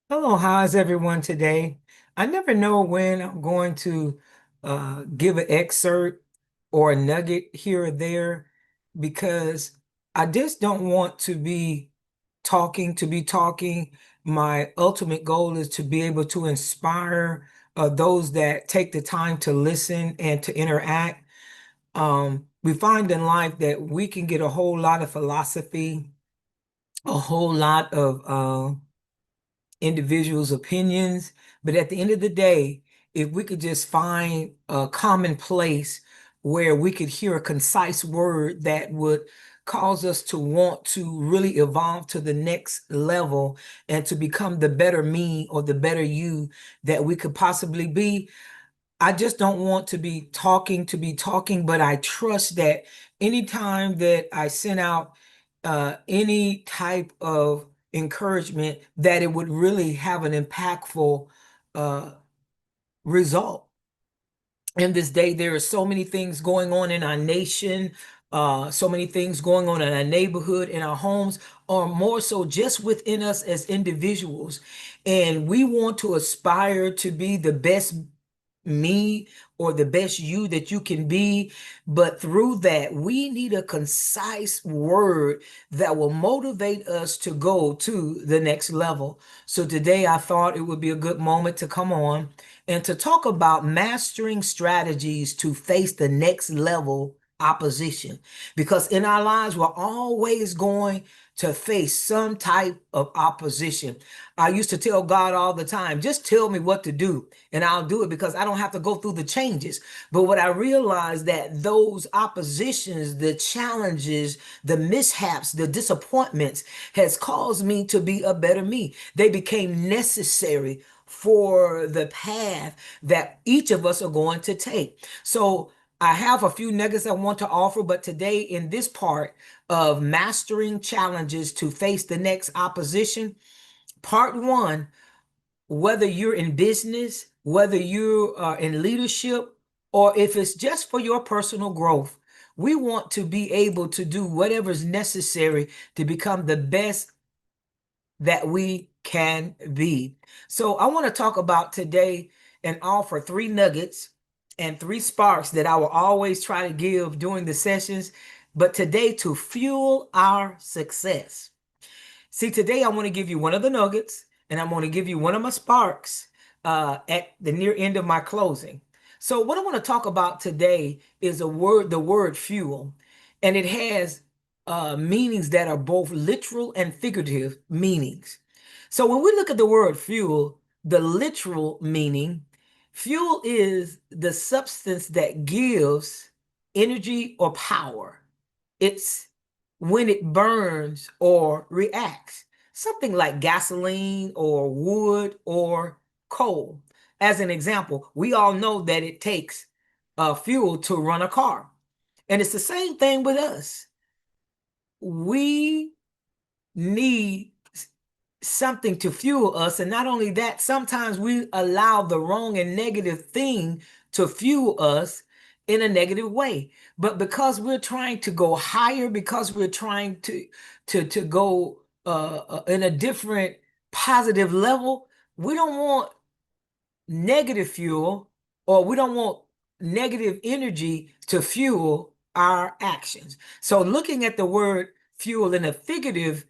Hello, how's everyone today? I never know when I'm going to give an excerpt or a nugget here or there because I just don't want to be talking to be talking. My ultimate goal is to be able to inspire those that take the time to listen and to interact. We find in life that we can get a whole lot of philosophy, a whole lot of individuals' opinions. But at the end of the day, if we could just find a common place where we could hear a concise word that would cause us to want to really evolve to the next level and to become the better me or the better you that we could possibly be, I just don't want to be talking, but I trust that anytime that I send out any type of encouragement, that it would really have an impactful uh, result. In this day, there are so many things going on in our nation, so many things going on in our neighborhood, in our homes, or more so just within us as individuals. And we want to aspire to be the best me or the best you that you can be. But through that, we need a concise word that will motivate us to go to the next level. So today I thought it would be a good moment to come on and to talk about mastering strategies to face the next level opposition. Because in our lives, we're always going to face some type of opposition. I used to tell God all the time, just tell me what to do and I'll do it because I don't have to go through the changes. But what I realized that those oppositions, the challenges, the mishaps, the disappointments has caused me to be a better me. They became necessary for the path that each of us are going to take. So I have a few nuggets I want to offer, but today in this part of mastering challenges to face the next opposition, part one, whether you're in business, whether you are in leadership, or if it's just for your personal growth, we want to be able to do whatever is necessary to become the best that we can be. So I want to talk about today and offer three nuggets and three sparks that I will always try to give during the sessions, but today to fuel our success. See, today I want to give you one of the nuggets and I'm going to give you one of my sparks at the near end of my closing. So what I want to talk about today is the word fuel, and it has meanings that are both literal and figurative meanings. So when we look at the word fuel, the literal meaning, fuel is the substance that gives energy or power. It's when it burns or reacts, something like gasoline or wood or coal. As an example, we all know that it takes fuel to run a car. And it's the same thing with us. We need something to fuel us. And not only that, sometimes we allow the wrong and negative thing to fuel us in a negative way. But because we're trying to go higher, because we're trying to go in a different positive level, we don't want negative fuel, or we don't want negative energy to fuel our actions. So looking at the word fuel in a figurative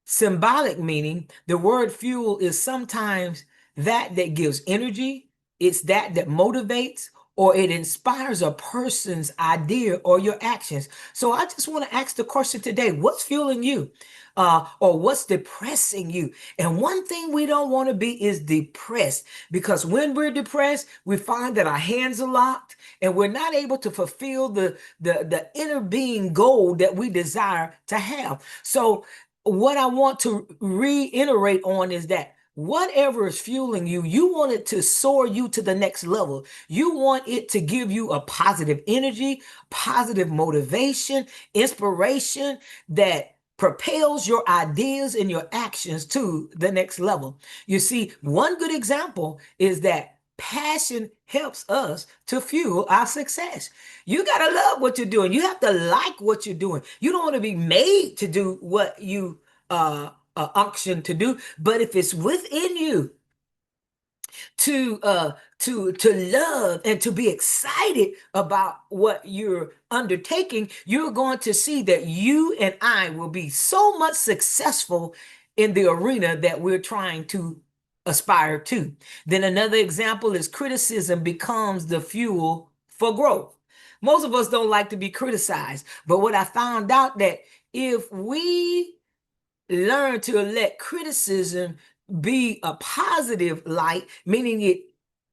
symbolic meaning, the word fuel is sometimes that gives energy, it's that motivates, or it inspires a person's idea or your actions. So I just want to ask the question today, what's fueling you? Or what's depressing you? And one thing we don't want to be is depressed, because when we're depressed, we find that our hands are locked and we're not able to fulfill the inner being goal that we desire to have. So what I want to reiterate on is that whatever is fueling you, you want it to soar you to the next level. You want it to give you a positive energy, positive motivation, inspiration that propels your ideas and your actions to the next level. You see, one good example is that passion helps us to fuel our success. You got to love what you're doing. You have to like what you're doing. You don't want to be made to do what you unction to do. But if it's within you to love and to be excited about what you're undertaking, you're going to see that you and I will be so much successful in the arena that we're trying to aspire to. Then another example is criticism becomes the fuel for growth. Most of us don't like to be criticized, but what I found out that if we learn to let criticism be a positive light, meaning it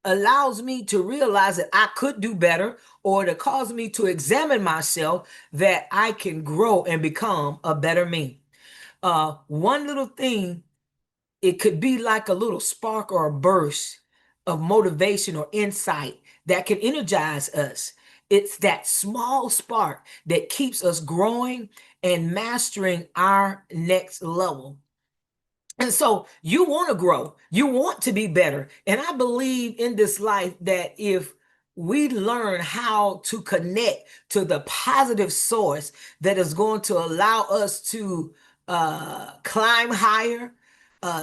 allows me to realize that I could do better, or to cause me to examine myself, that I can grow and become a better me. One little thing, it could be like a little spark or a burst of motivation or insight that can energize us. It's that small spark that keeps us growing and mastering our next level. And so you want to grow, you want to be better. And I believe in this life that if we learn how to connect to the positive source that is going to allow us to climb higher,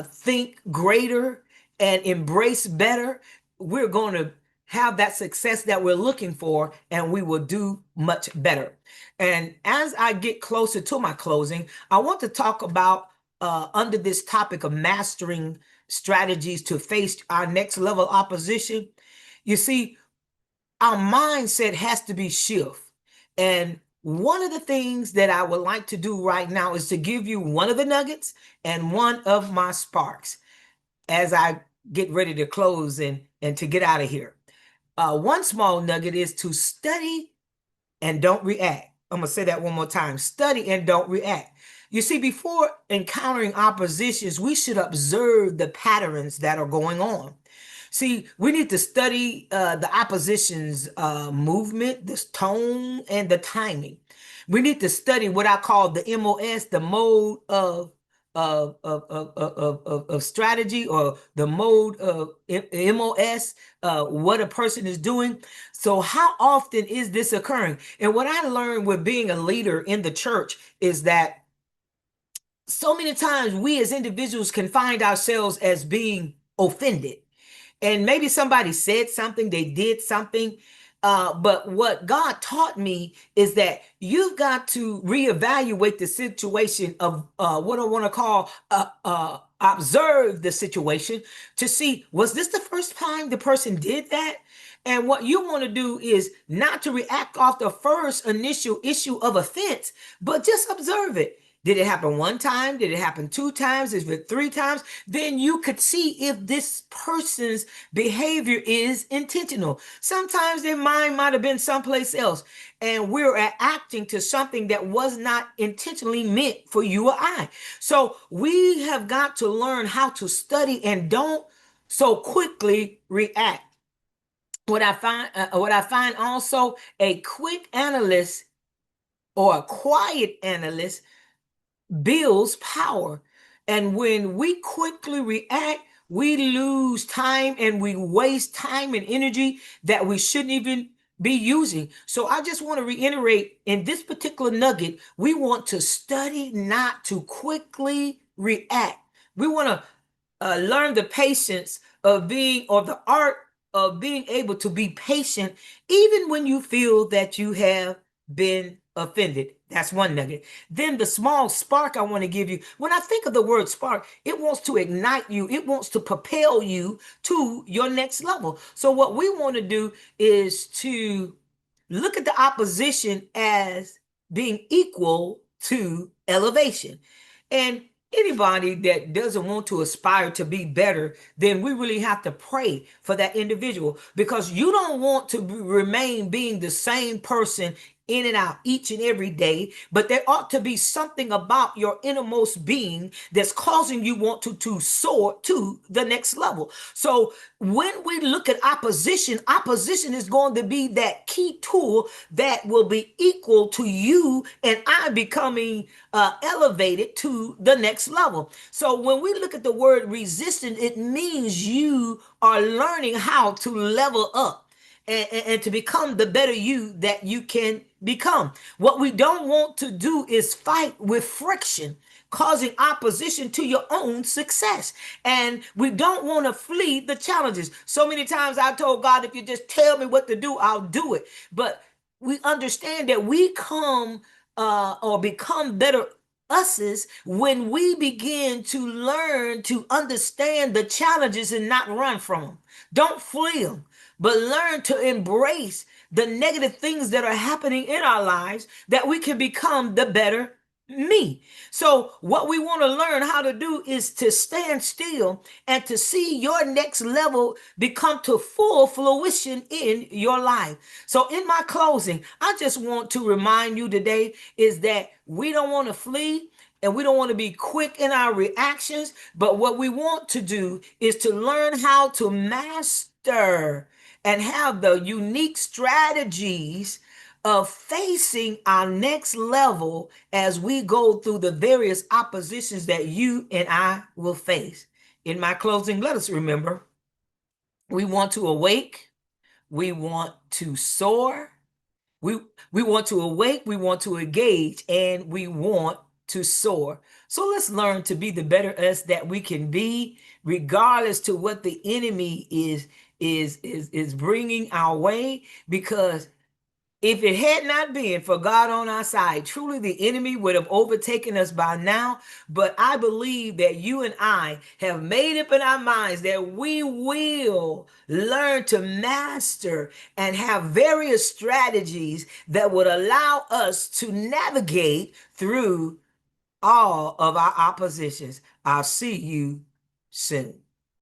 think greater, and embrace better, we're going to have that success that we're looking for, and we will do much better. And as I get closer to my closing, I want to talk about under this topic of mastering strategies to face our next level opposition. You see, our mindset has to be shift. And one of the things that I would like to do right now is to give you one of the nuggets and one of my sparks as I get ready to close and to get out of here. One small nugget is to study and don't react. I'm going to say that one more time. Study and don't react. You see, before encountering oppositions, we should observe the patterns that are going on. See, we need to study the opposition's movement, the tone, and the timing. We need to study what I call the MOS, the mode of strategy, or the mode of MOS, what a person is doing. So how often is this occurring? And what I learned with being a leader in the church is that so many times we as individuals can find ourselves as being offended. And maybe somebody said something, they did something. But what God taught me is that you've got to reevaluate the situation of what I want to call observe the situation to see, was this the first time the person did that? And what you want to do is not to react off the first initial issue of offense, but just observe it. Did it happen one time? Did it happen two times? Is it three times? Then you could see if this person's behavior is intentional. Sometimes their mind might have been someplace else, and we're acting to something that was not intentionally meant for you or I. So we have got to learn how to study and don't so quickly react. What I find also, a quick analyst or a quiet analyst builds power. And when we quickly react, we lose time and we waste time and energy that we shouldn't even be using. So I just want to reiterate, in this particular nugget, we want to study not to quickly react. We want to learn the patience of being, or the art of being able to be patient, even when you feel that you have been offended. That's one nugget. Then the small spark I want to give you. When I think of the word spark, it wants to ignite you. It wants to propel you to your next level. So what we want to do is to look at the opposition as being equal to elevation. And anybody that doesn't want to aspire to be better, then we really have to pray for that individual, because you don't want to remain being the same person in and out each and every day, but there ought to be something about your innermost being that's causing you want to soar to the next level. So when we look at opposition is going to be that key tool that will be equal to you and I becoming elevated to the next level. So when we look at the word resistance, it means you are learning how to level up and to become the better you that you can become. What we don't want to do is fight with friction. causing opposition to your own success. And we don't want to flee the challenges. So many times I told God, if you just tell me what to do, I'll do it. But we understand that we come or become better us's when we begin to learn to understand the challenges and not run from them. Don't flee them, but learn to embrace the negative things that are happening in our lives that we can become the better me. So what we want to learn how to do is to stand still and to see your next level become to full fruition in your life. So in my closing, I just want to remind you today is that we don't want to flee and we don't want to be quick in our reactions, but what we want to do is to learn how to master and have the unique strategies of facing our next level as we go through the various oppositions that you and I will face. In my closing, let us remember we want to awake, we want to soar, we, we want to awake, we want to engage, and we want to soar. So let's learn to be the better us that we can be, regardless to what the enemy is bringing our way, because if it had not been for God on our side, truly the enemy would have overtaken us by now. But I believe that you and I have made up in our minds that we will learn to master and have various strategies that would allow us to navigate through all of our oppositions. I'll see you soon.